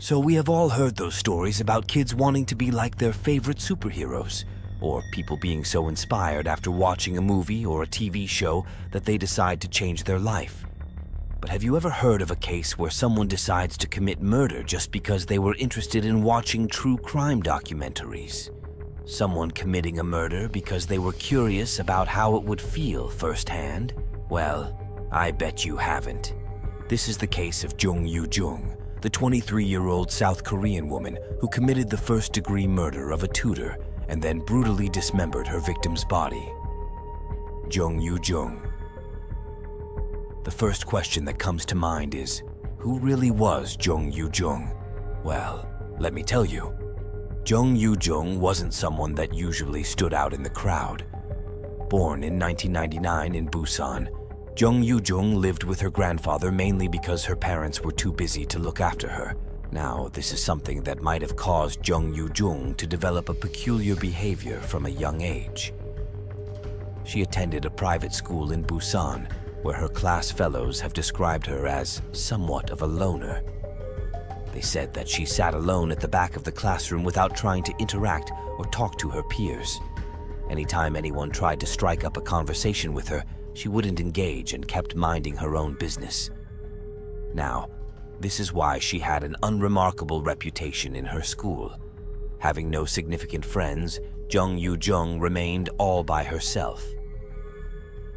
So we have all heard those stories about kids wanting to be like their favorite superheroes, or people being so inspired after watching a movie or a TV show that they decide to change their life. But have you ever heard of a case where someone decides to commit murder just because they were interested in watching true crime documentaries? Someone committing a murder because they were curious about how it would feel firsthand? Well, I bet you haven't. This is the case of Jung YooJung, the 23-year-old South Korean woman who committed the first-degree murder of a tutor and then brutally dismembered her victim's body. Jung YooJung. The first question that comes to mind is, who really was Jung YooJung? Well, let me tell you. Jung YooJung wasn't someone that usually stood out in the crowd. Born in 1999 in Busan, Jung YooJung lived with her grandfather mainly because her parents were too busy to look after her. Now, this is something that might have caused Jung YooJung to develop a peculiar behavior from a young age. She attended a private school in Busan, where her class fellows have described her as somewhat of a loner. They said that she sat alone at the back of the classroom without trying to interact or talk to her peers. Anytime anyone tried to strike up a conversation with her, she wouldn't engage and kept minding her own business. Now, this is why she had an unremarkable reputation in her school. Having no significant friends, Jung YooJung remained all by herself.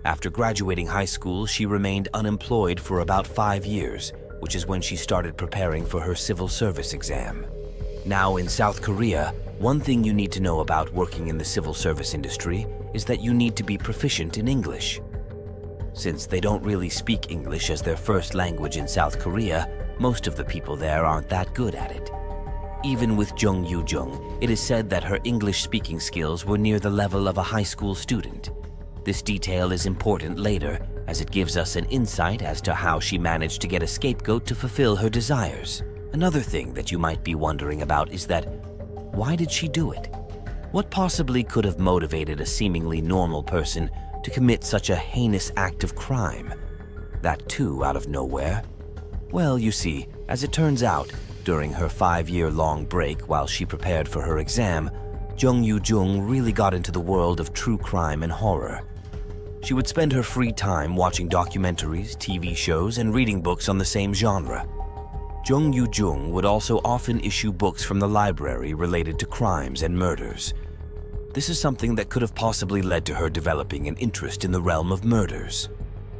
After graduating high school, she remained unemployed for about 5 years, which is when she started preparing for her civil service exam. Now in South Korea, one thing you need to know about working in the civil service industry is that you need to be proficient in English. Since they don't really speak English as their first language in South Korea, most of the people there aren't that good at it. Even with Jung YooJung, it is said that her English speaking skills were near the level of a high school student. This detail is important later, as it gives us an insight as to how she managed to get a scapegoat to fulfill her desires. Another thing that you might be wondering about is that, why did she do it? What possibly could have motivated a seemingly normal person to commit such a heinous act of crime? That too out of nowhere? Well, you see, as it turns out, during her 5-year-long break while she prepared for her exam, Jung YooJung really got into the world of true crime and horror. She would spend her free time watching documentaries, TV shows, and reading books on the same genre. Jung YooJung would also often issue books from the library related to crimes and murders. This is something that could have possibly led to her developing an interest in the realm of murders.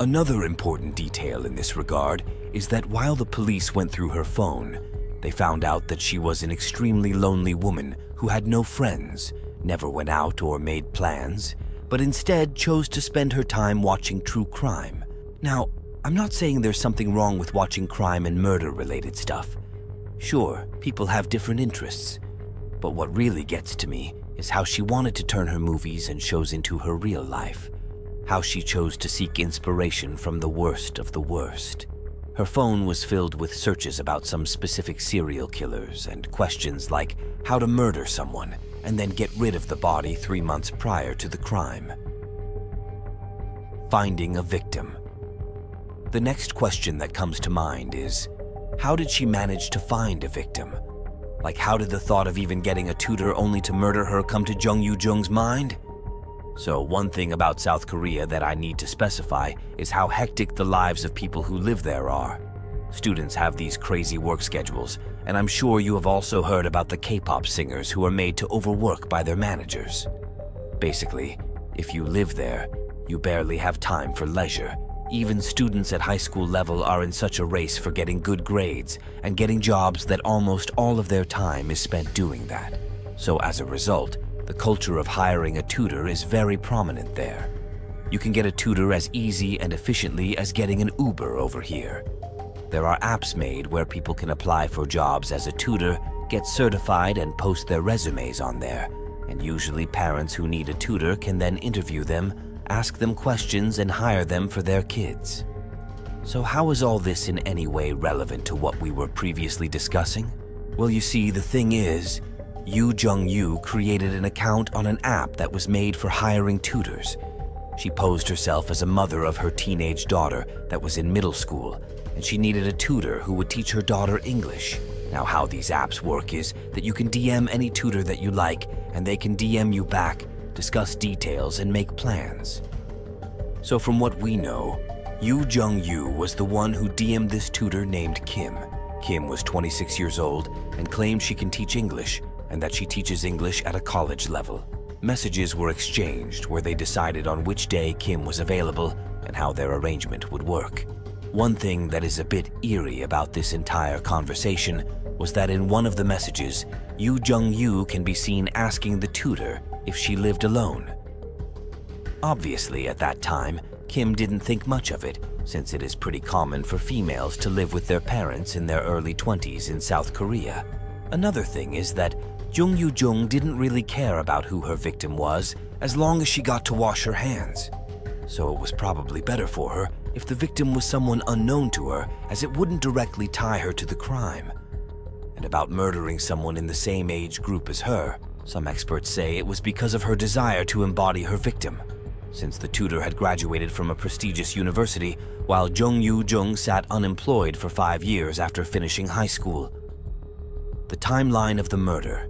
Another important detail in this regard is that while the police went through her phone, they found out that she was an extremely lonely woman who had no friends, never went out or made plans, but instead chose to spend her time watching true crime. Now, I'm not saying there's something wrong with watching crime and murder-related stuff. Sure, people have different interests, but what really gets to me is how she wanted to turn her movies and shows into her real life, how she chose to seek inspiration from the worst of the worst. Her phone was filled with searches about some specific serial killers and questions like how to murder someone and then get rid of the body 3 months prior to the crime. Finding a victim. The next question that comes to mind is, how did she manage to find a victim? Like, how did the thought of even getting a tutor only to murder her come to Jung YooJung's mind? So one thing about South Korea that I need to specify is how hectic the lives of people who live there are. Students have these crazy work schedules, and I'm sure you have also heard about the K-pop singers who are made to overwork by their managers. Basically, if you live there, you barely have time for leisure. Even students at high school level are in such a race for getting good grades and getting jobs that almost all of their time is spent doing that. So as a result, the culture of hiring a tutor is very prominent there. You can get a tutor as easy and efficiently as getting an Uber over here. There are apps made where people can apply for jobs as a tutor, get certified, and post their resumes on there. And usually parents who need a tutor can then interview them, ask them questions, and hire them for their kids. So how is all this in any way relevant to what we were previously discussing? Well, you see, the thing is, Jung YooJung created an account on an app that was made for hiring tutors. She posed herself as a mother of her teenage daughter that was in middle school, and she needed a tutor who would teach her daughter English. Now, how these apps work is that you can DM any tutor that you like, and they can DM you back, discuss details, and make plans. So from what we know, YooJung was the one who DM'd this tutor named Kim. Kim was 26 years old and claimed she can teach English and that she teaches English at a college level. Messages were exchanged where they decided on which day Kim was available and how their arrangement would work. One thing that is a bit eerie about this entire conversation was that in one of the messages, YooJung can be seen asking the tutor if she lived alone. Obviously, at that time, Kim didn't think much of it, since it is pretty common for females to live with their parents in their early 20s in South Korea. Another thing is that Jung YooJung didn't really care about who her victim was as long as she got to wash her hands. So it was probably better for her if the victim was someone unknown to her, as it wouldn't directly tie her to the crime. And about murdering someone in the same age group as her, some experts say it was because of her desire to embody her victim, since the tutor had graduated from a prestigious university while Jung YooJung sat unemployed for 5 years after finishing high school. The timeline of the murder.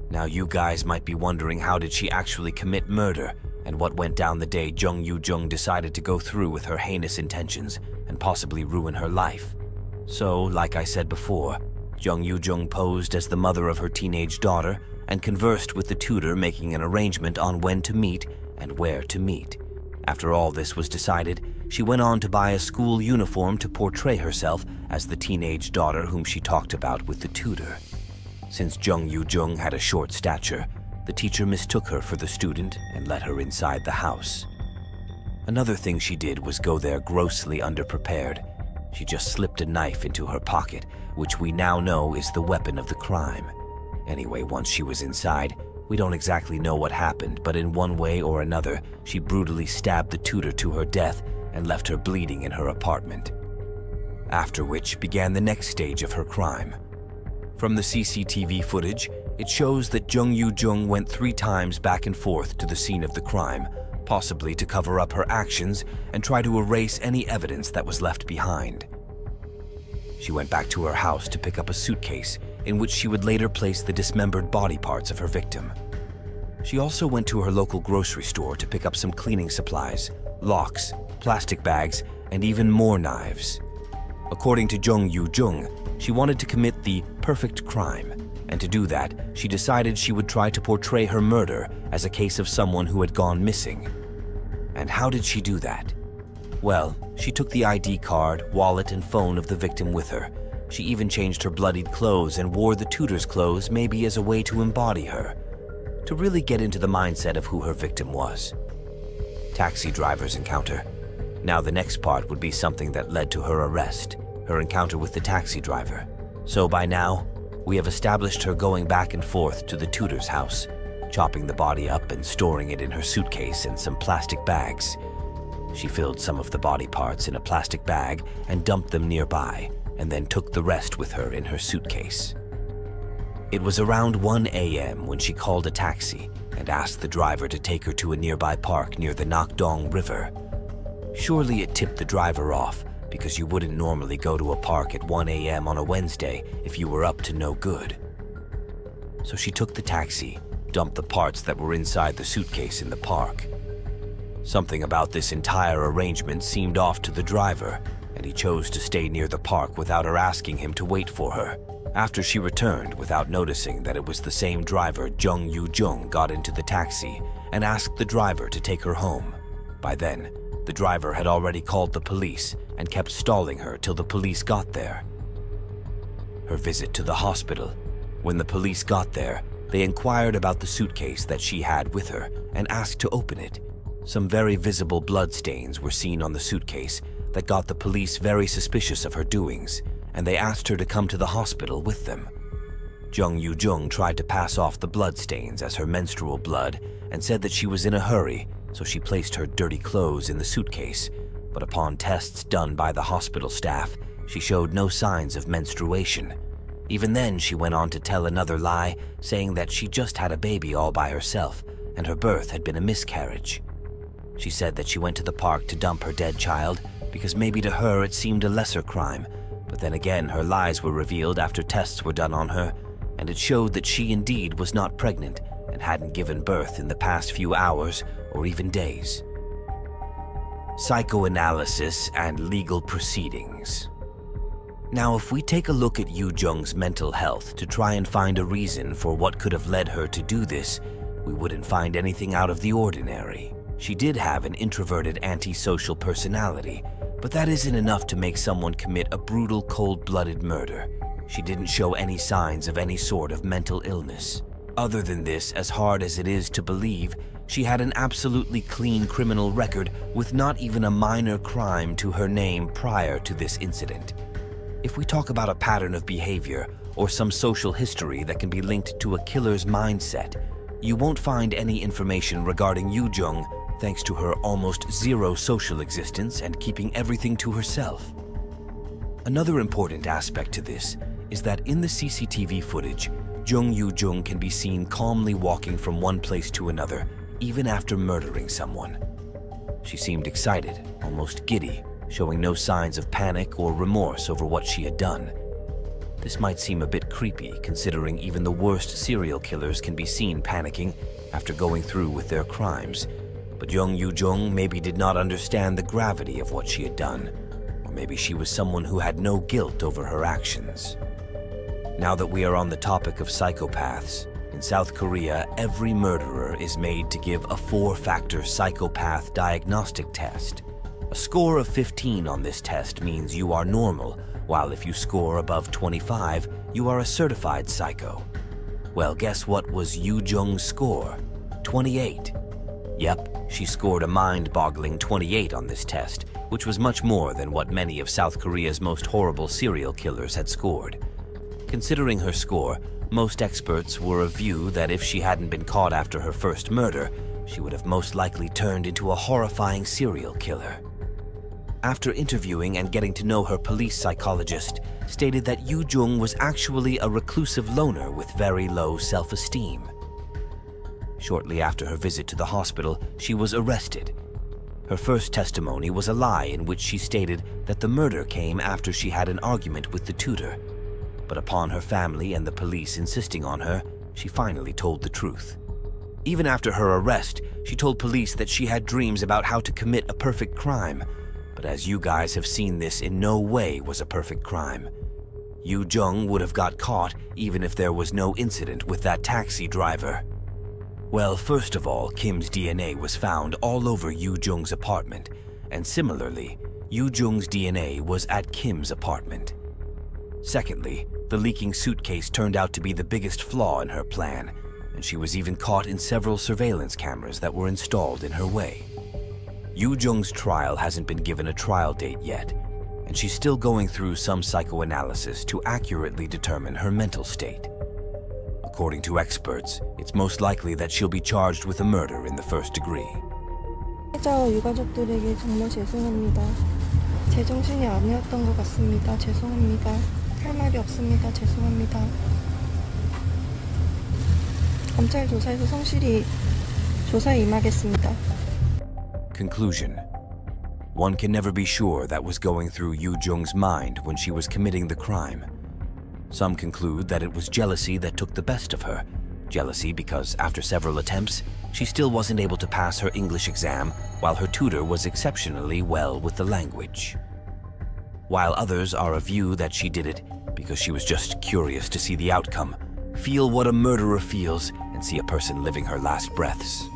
Now you guys might be wondering, how did she actually commit murder and what went down the day Jung YooJung decided to go through with her heinous intentions and possibly ruin her life. So, like I said before, Jung YooJung posed as the mother of her teenage daughter and conversed with the tutor, making an arrangement on when to meet and where to meet. After all this was decided, she went on to buy a school uniform to portray herself as the teenage daughter whom she talked about with the tutor. Since Jung YooJung had a short stature, the teacher mistook her for the student and let her inside the house. Another thing she did was go there grossly underprepared. She just slipped a knife into her pocket, which we now know is the weapon of the crime. Anyway, once she was inside, we don't exactly know what happened, but in one way or another, she brutally stabbed the tutor to her death and left her bleeding in her apartment. After which began the next stage of her crime. From the CCTV footage, it shows that Jung YooJung went 3 times back and forth to the scene of the crime, possibly to cover up her actions and try to erase any evidence that was left behind. She went back to her house to pick up a suitcase in which she would later place the dismembered body parts of her victim. She also went to her local grocery store to pick up some cleaning supplies, locks, plastic bags, and even more knives. According to Jung YooJung, she wanted to commit the perfect crime, and to do that, she decided she would try to portray her murder as a case of someone who had gone missing. And how did she do that? Well, she took the ID card, wallet, and phone of the victim with her. She even changed her bloodied clothes and wore the tutor's clothes, maybe as a way to embody her, to really get into the mindset of who her victim was. Taxi driver's encounter. Now the next part would be something that led to her arrest, her encounter with the taxi driver. So by now, we have established her going back and forth to the tutor's house, chopping the body up and storing it in her suitcase and some plastic bags. She filled some of the body parts in a plastic bag and dumped them nearby, and then took the rest with her in her suitcase. It was around 1 a.m. when she called a taxi and asked the driver to take her to a nearby park near the Nakdong River. Surely it tipped the driver off, because you wouldn't normally go to a park at 1 a.m. on a Wednesday if you were up to no good. So she took the taxi, dumped the parts that were inside the suitcase in the park. Something about this entire arrangement seemed off to the driver, and he chose to stay near the park without her asking him to wait for her. After she returned, without noticing that it was the same driver, Jung YooJung got into the taxi and asked the driver to take her home. By then, the driver had already called the police and kept stalling her till the police got there. Her visit to the hospital. When the police got there, they inquired about the suitcase that she had with her and asked to open it. Some very visible bloodstains were seen on the suitcase that got the police very suspicious of her doings, and they asked her to come to the hospital with them. Jung YooJung tried to pass off the bloodstains as her menstrual blood and said that she was in a hurry, so she placed her dirty clothes in the suitcase, but upon tests done by the hospital staff, she showed no signs of menstruation. Even then, she went on to tell another lie, saying that she just had a baby all by herself and her birth had been a miscarriage. She said that she went to the park to dump her dead child because maybe to her it seemed a lesser crime, But then again, her lies were revealed after tests were done on her, and it showed that she indeed was not pregnant and hadn't given birth in the past few hours or even days. Psychoanalysis and legal proceedings. Now, if we take a look at YooJung's mental health to try and find a reason for what could have led her to do this, we wouldn't find anything out of the ordinary. She did have an introverted, antisocial personality, but that isn't enough to make someone commit a brutal, cold-blooded murder. She didn't show any signs of any sort of mental illness. Other than this, as hard as it is to believe, she had an absolutely clean criminal record with not even a minor crime to her name prior to this incident. If we talk about a pattern of behavior or some social history that can be linked to a killer's mindset, you won't find any information regarding YooJung thanks to her almost zero social existence and keeping everything to herself. Another important aspect to this is that in the CCTV footage, Jung YooJung can be seen calmly walking from one place to another, even after murdering someone. She seemed excited, almost giddy, showing no signs of panic or remorse over what she had done. This might seem a bit creepy, considering even the worst serial killers can be seen panicking after going through with their crimes. But Jung YooJung maybe did not understand the gravity of what she had done, or maybe she was someone who had no guilt over her actions. Now that we are on the topic of psychopaths, in South Korea, every murderer is made to give a 4-factor psychopath diagnostic test. A score of 15 on this test means you are normal, while if you score above 25, you are a certified psycho. Well, guess what was YooJung's score? 28. Yep, she scored a mind-boggling 28 on this test, which was much more than what many of South Korea's most horrible serial killers had scored. Considering her score, most experts were of view that if she hadn't been caught after her first murder, she would have most likely turned into a horrifying serial killer. After interviewing and getting to know her, police psychologist stated that YooJung was actually a reclusive loner with very low self-esteem. Shortly after her visit to the hospital, she was arrested. Her first testimony was a lie in which she stated that the murder came after she had an argument with the tutor. But upon her family and the police insisting on her, she finally told the truth. Even after her arrest, she told police that she had dreams about how to commit a perfect crime. But as you guys have seen, this in no way was a perfect crime. YooJung would have got caught even if there was no incident with that taxi driver. Well, first of all, Kim's DNA was found all over YooJung's apartment, and similarly, YooJung's DNA was at Kim's apartment. Secondly, the leaking suitcase turned out to be the biggest flaw in her plan, and she was even caught in several surveillance cameras that were installed in her way. YooJung's trial hasn't been given a trial date yet, and she's still going through some psychoanalysis to accurately determine her mental state. According to experts, it's most likely that she'll be charged with a murder in the first degree. 피해자와 유가족들에게 정말 죄송합니다. 제정신이 아니었던 것 같습니다. 죄송합니다. 할 말이 없습니다. 죄송합니다. 검찰 조사에서 성실히 조사에 임하겠습니다. Conclusion. One can never be sure that was going through YooJung's mind when she was committing the crime. Some conclude that it was jealousy that took the best of her. Jealousy because, after several attempts, she still wasn't able to pass her English exam while her tutor was exceptionally well with the language. While others are of view that she did it because she was just curious to see the outcome, feel what a murderer feels, and see a person living her last breaths.